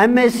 MSc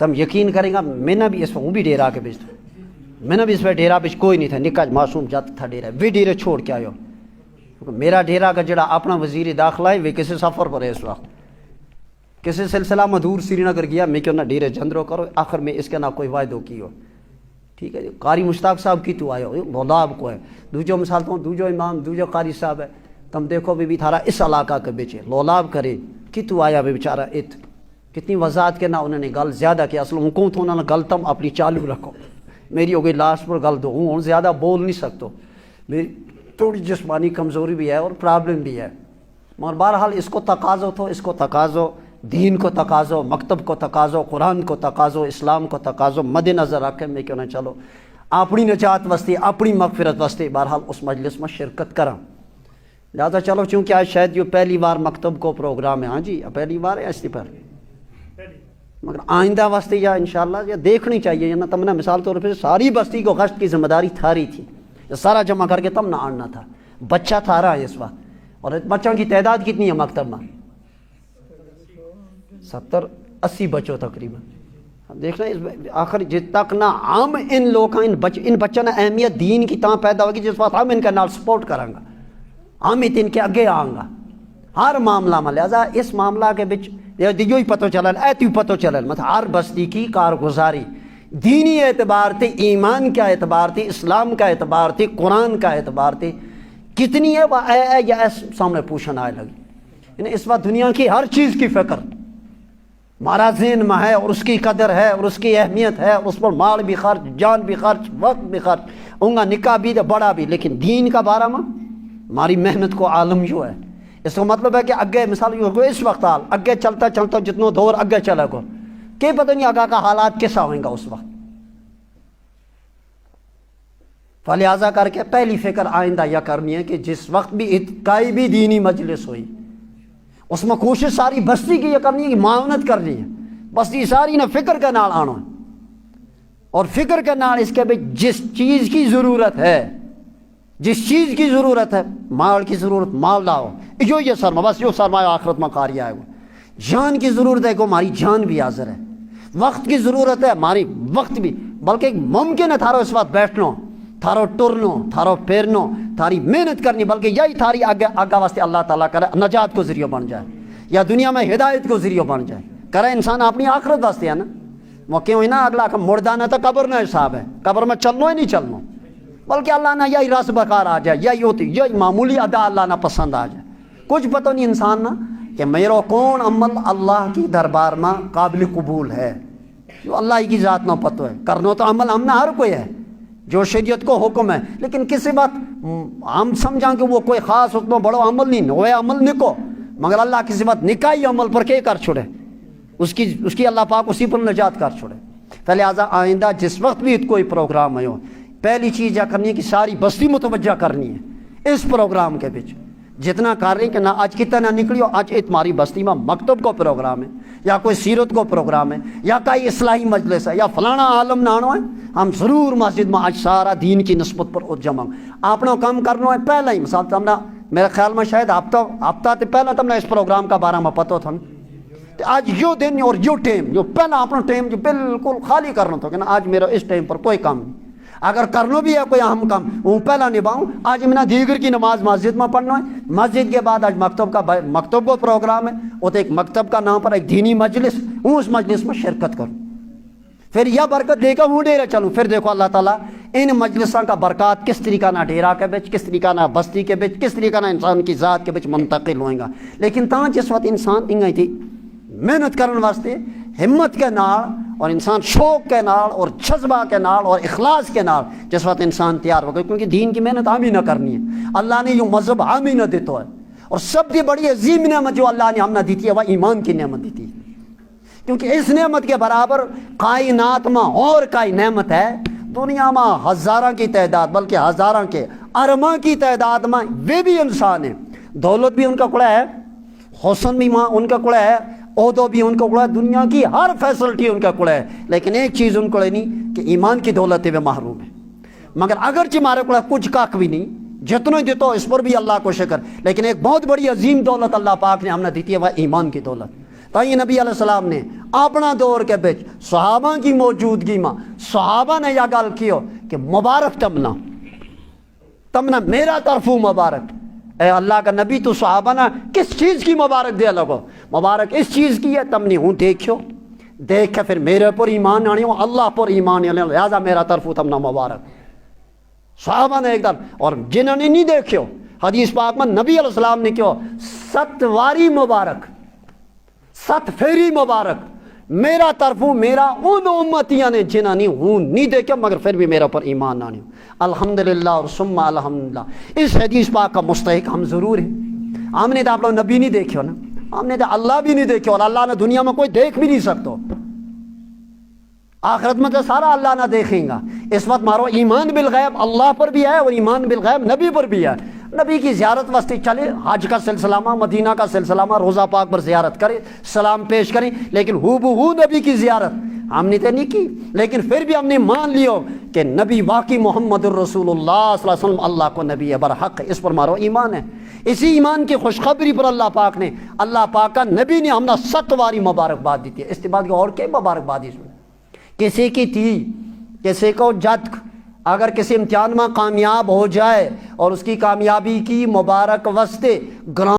تم یقین کریں گا میں نے بھی اس پر ہوں بھی ڈیرا کے بیچتا میں نے بھی اس پہ ڈیرا بیچ کوئی نہیں تھا نکاح معصوم جاتا تھا ڈیرا بھی ڈیرے چھوڑ کے آئے ہو میرا ڈیرا کا جڑا اپنا وزیر داخلہ ہے وہ کسی سفر پر ہے اس وقت کسی سلسلہ مدور سری نگر گیا میں کیوں نہ ڈیرے جندرو کرو آخر میں اس کے نہ کوئی وعدہ کی ہو ٹھیک ہے جی قاری مشتاق صاحب کی تو آئے ہو لولاب کو ہے دوجو مثال تو دوجو امام دوجو قاری صاحب ہے تم دیکھو بھی تھارا اس علاقہ کے بیچے لولاب کرے کی تو آیا بھی بیچارہ ات کتنی وضاحت کے نہ انہوں نے گل زیادہ کیا اصل حکومت انہوں نے گل تم اپنی چالو رکھو میری ہو گئی لاسٹ پر گل دو ہوں زیادہ بول نہیں سکتو میری تھوڑی جسمانی کمزوری بھی ہے اور پرابلم بھی ہے مگر بہرحال اس کو تقاضو تو اس کو تقاضو دین کو تقاضو مکتب کو تقاضو قرآن کو تقاضو اسلام کو تقاضو مد نظر رکھے میں کیوں نہ چلو اپنی نجات واسطے اپنی مغفرت واسطے بہرحال اس مجلس میں شرکت کرا لہٰذا چلو چونکہ آج شاید یہ پہلی بار مکتب کو پروگرام ہے ہاں جی پہلی بار ہے ایسی پر مگر آئندہ واسطے یا انشاءاللہ یا دیکھنی چاہیے نا تم نے مثال طور پہ ساری بستی کو گشت کی ذمہ داری تھاری تھی سارا جمع کر کے تم نہ آنا تھا بچہ تھارا ہے اس وقت اور بچوں کی تعداد کتنی ہے مکتب میں 70-80 بچوں تقریباً دیکھنا آخر جب تک نہ ہم ان لوگوں ان بچوں نے اہمیت دین کی تاں پیدا ہوگی جس وقت ہم ان کا نال سپورٹ کریں گا ہم ان کے اگے آئیں گا ہر معاملہ میں لہذا اس معاملہ کے بچ دیو ہی پتہ چلل ایتیو پتہ چلل مطلب ہر بستی کی کارگزاری دینی اعتبار تھے ایمان کا اعتبار تھے اسلام کا اعتبار تھے قرآن کا اعتبار تھے کتنی ہے وہ اے یا ایس سامنے پوچھنا آئے لگی یعنی اس وقت دنیا کی ہر چیز کی فکر ہمارا ذہن میں ہے اور اس کی قدر ہے اور اس کی اہمیت ہے اس پر مال بھی خرچ جان بھی خرچ وقت بھی خرچ ان کا نکاح بھی بڑا بھی لیکن دین کا بارہ میں ہماری محنت کو عالم جو ہے اس کا مطلب ہے کہ اگے مثال اس وقت حال اگے چلتا چلتا جتنا دور اگے چلے گا کہ پتہ نہیں آگاہ کا حالات کیسا ہوئیں گا اس وقت فلہذا کر کے پہلی فکر آئندہ یہ کرنی ہے کہ جس وقت بھی کوئی بھی دینی مجلس ہوئی اس میں کوشش ساری بستی کی یہ کرنی ہے کہ معاونت کرنی ہے بستی ساری نہ فکر کے نال آنا ہے اور فکر کے نال اس کے بھی جس چیز کی ضرورت ہے جس چیز کی ضرورت ہے مال کی ضرورت مال لاؤ جو یہ سرما بس جو سرمایہ آخرت میں کاری آئے گا جان کی ضرورت ہے کہ ہماری جان بھی حاضر ہے وقت کی ضرورت ہے ہماری وقت بھی بلکہ ممکن ہے تھارو اس وقت بیٹھنا تھارو ٹرنو تھارو پھرنو تھاری محنت کرنی بلکہ یہی تھاری آگا واسطے اللہ تعالیٰ کرے نجات کو ذریعہ بن جائے یا دنیا میں ہدایت کو ذریعہ بن جائے کرے انسان اپنی آخرت واسطے ہے نا وہ کیوں ہی نا اگلا مردانہ تو قبر نہ حساب ہے قبر میں چلنا ہی نہیں چلنا بلکہ اللہ نہ یہی رس بکار آ جائے یہی ہوتی یہی معمولی ادا اللہ نہ پسند آ جائے کچھ پتہ نہیں انسان نا کہ میرا کون عمل اللہ کی دربار میں قابل قبول ہے جو اللہ کی ذات نہ پتہ ہے کرنا تو عمل ہم نہ ہر کوئی ہے جو شریعت کو حکم ہے لیکن کسی بات ہم سمجھاں کہ وہ کوئی خاص اتنا بڑا عمل نہیں وہ عمل نکو مگر اللہ کسی بات نکائی عمل پر کیا کر چھوڑے اس کی اللہ پاک اسی پر نجات کر چھوڑے لہٰذا آئندہ جس وقت بھی کوئی پروگرام ہو پہلی چیز یہ کرنی ہے کہ ساری بستی متوجہ کرنی ہے اس پروگرام کے بچ جتنا کر رہی کہ نہ آج کتنا نکلی ہو آج تمہاری بستی میں مکتب کو پروگرام ہے یا کوئی سیرت کو پروگرام ہے یا کوئی اصلاحی مجلس ہے یا فلانا عالم نہ آنا ہے ہم ضرور مسجد میں آج سارا دین کی نسبت پر جمع اپنا کام کرنا ہے پہلا ہی مثال تم نے میرے خیال میں شاید ہفتہ تو پہلا تم نے اس پروگرام کا بارے میں پتہ تھا آج جو دن اور جو ٹائم جو پہلا اپنا ٹائم جو بالکل خالی کرنا تھا کہ نا آج میرا اس ٹائم پر کوئی کام نہیں اگر کرنا بھی ہے کوئی اہم کام وہ پہلا نبھاؤں آج میں دیگر کی نماز مسجد میں پڑھنا ہے مسجد کے بعد آج مکتب کا پروگرام ہے وہ تو ایک مکتب کا نام پر ایک دینی مجلس ہوں اس مجلس میں شرکت کروں پھر یہ برکت لے کر ہوں ڈیرا چلوں پھر دیکھو اللہ تعالیٰ ان مجلسوں کا برکات کس طریقہ نہ ڈیرا کے بچ کس طریقہ نہ بستی کے بچ کس طریقہ نہ انسان کی ذات کے بچ منتقل ہوئیں گا لیکن تاں جس وقت انسان انگائی تھی محنت کرنے واسطے ہمت کے نال اور انسان شوق کے نال اور جذبہ کے نال اور اخلاص کے نال جس وقت انسان تیار ہو گئے کیونکہ دین کی محنت ہم ہی نہ کرنی ہے اللہ نے یوں مذہب ہم ہی نہ دیتا ہے اور سب سے بڑی عظیم نعمت جو اللہ نے ہم نہ دیتی ہے وہ ایمان کی نعمت دیتی ہے کیونکہ اس نعمت کے برابر کائنات میں اور کوئی نعمت ہے دنیا میں ہزاروں کی تعداد بلکہ ہزاروں کے ارباں کی تعداد میں وہ بھی انسان ہیں دولت بھی ان کا کڑا ہے حسن بھی ان کا کڑا ہے عہدہ بھی ان کا کڑا ہے دنیا کی ہر فیسلٹی ان کا کڑا ہے لیکن ایک چیز ان کو نہیں کہ ایمان کی دولت وہ محروم ہے مگر اگرچہ ہمارے کو کچھ کاک بھی نہیں جتنا دیتا ہو اس پر بھی اللہ کو شکر لیکن ایک بہت بڑی عظیم دولت اللہ پاک نے ہم نے دیتی ہے وہ ایمان کی دولت تو یہ نبی علیہ السلام نے اپنا دور کے بچ صحابہ کی موجودگی میں صحابہ نے یہ گل کیو کہ مبارک تمنا میرا طرفو مبارک، اے اللہ کا نبی تو صحابہ نا کس چیز کی مبارک دے لگو؟ مبارک اس چیز کی ہے تم نے ہوں دیکھو، دیکھ کے پھر میرے پر ایمان آنی ہو، اللہ پر ایمان آنی ہو، لہذا میرا طرفو تمنا مبارک۔ صحابہ نے ایک دم، اور جنہوں نے نہیں دیکھو حدیث پاک میں نبی علیہ السلام نے کیوں 7 واری مبارک، 7 پھیری مبارک میرا طرفوں، میرا ان امتیاں نے جنہوں نے ہوں نہیں دیکھو مگر پھر بھی میرا پر ایمان آنی ہو۔ الحمدللہ اور ثم الحمدللہ، اس حدیث پاک کا مستحق ہم ضرور ہیں۔ ہم نے تو آپ لوگ نبی نہیں دیکھو نا، ہم نے تو اللہ بھی نہیں دیکھو، اور اللہ نے دنیا میں کوئی دیکھ بھی نہیں سکتا، آخرت میں تو سارا اللہ نہ دیکھیں گا۔ اس وقت مارو ایمان بالغیب اللہ پر بھی ہے اور ایمان بالغیب نبی پر بھی ہے۔ نبی کی زیارت واسطے چلے، حج کا سلسلہ میں، مدینہ کا سلسلہ میں، روضہ پاک پر زیارت کریں، سلام پیش کریں، لیکن ہو نبی کی زیارت ہم نے تو نہیں کی، لیکن پھر بھی ہم نے مان لیو کہ نبی واقعی محمد الرسول اللہ صلی اللہ علیہ وسلم اللہ کو نبی ہے برحق ہے، اس پر مارو ایمان ہے۔ اسی ایمان کی خوشخبری پر اللہ پاک نے، اللہ پاک کا نبی نے ہمیں 7 واری مبارکباد دی تھی۔ اس کے بعد اور کیا مبارکباد اس میں کسی کی تھی، کسی کو جد اگر کسی امتحان میں کامیاب ہو جائے اور اس کی کامیابی کی مبارک واسطے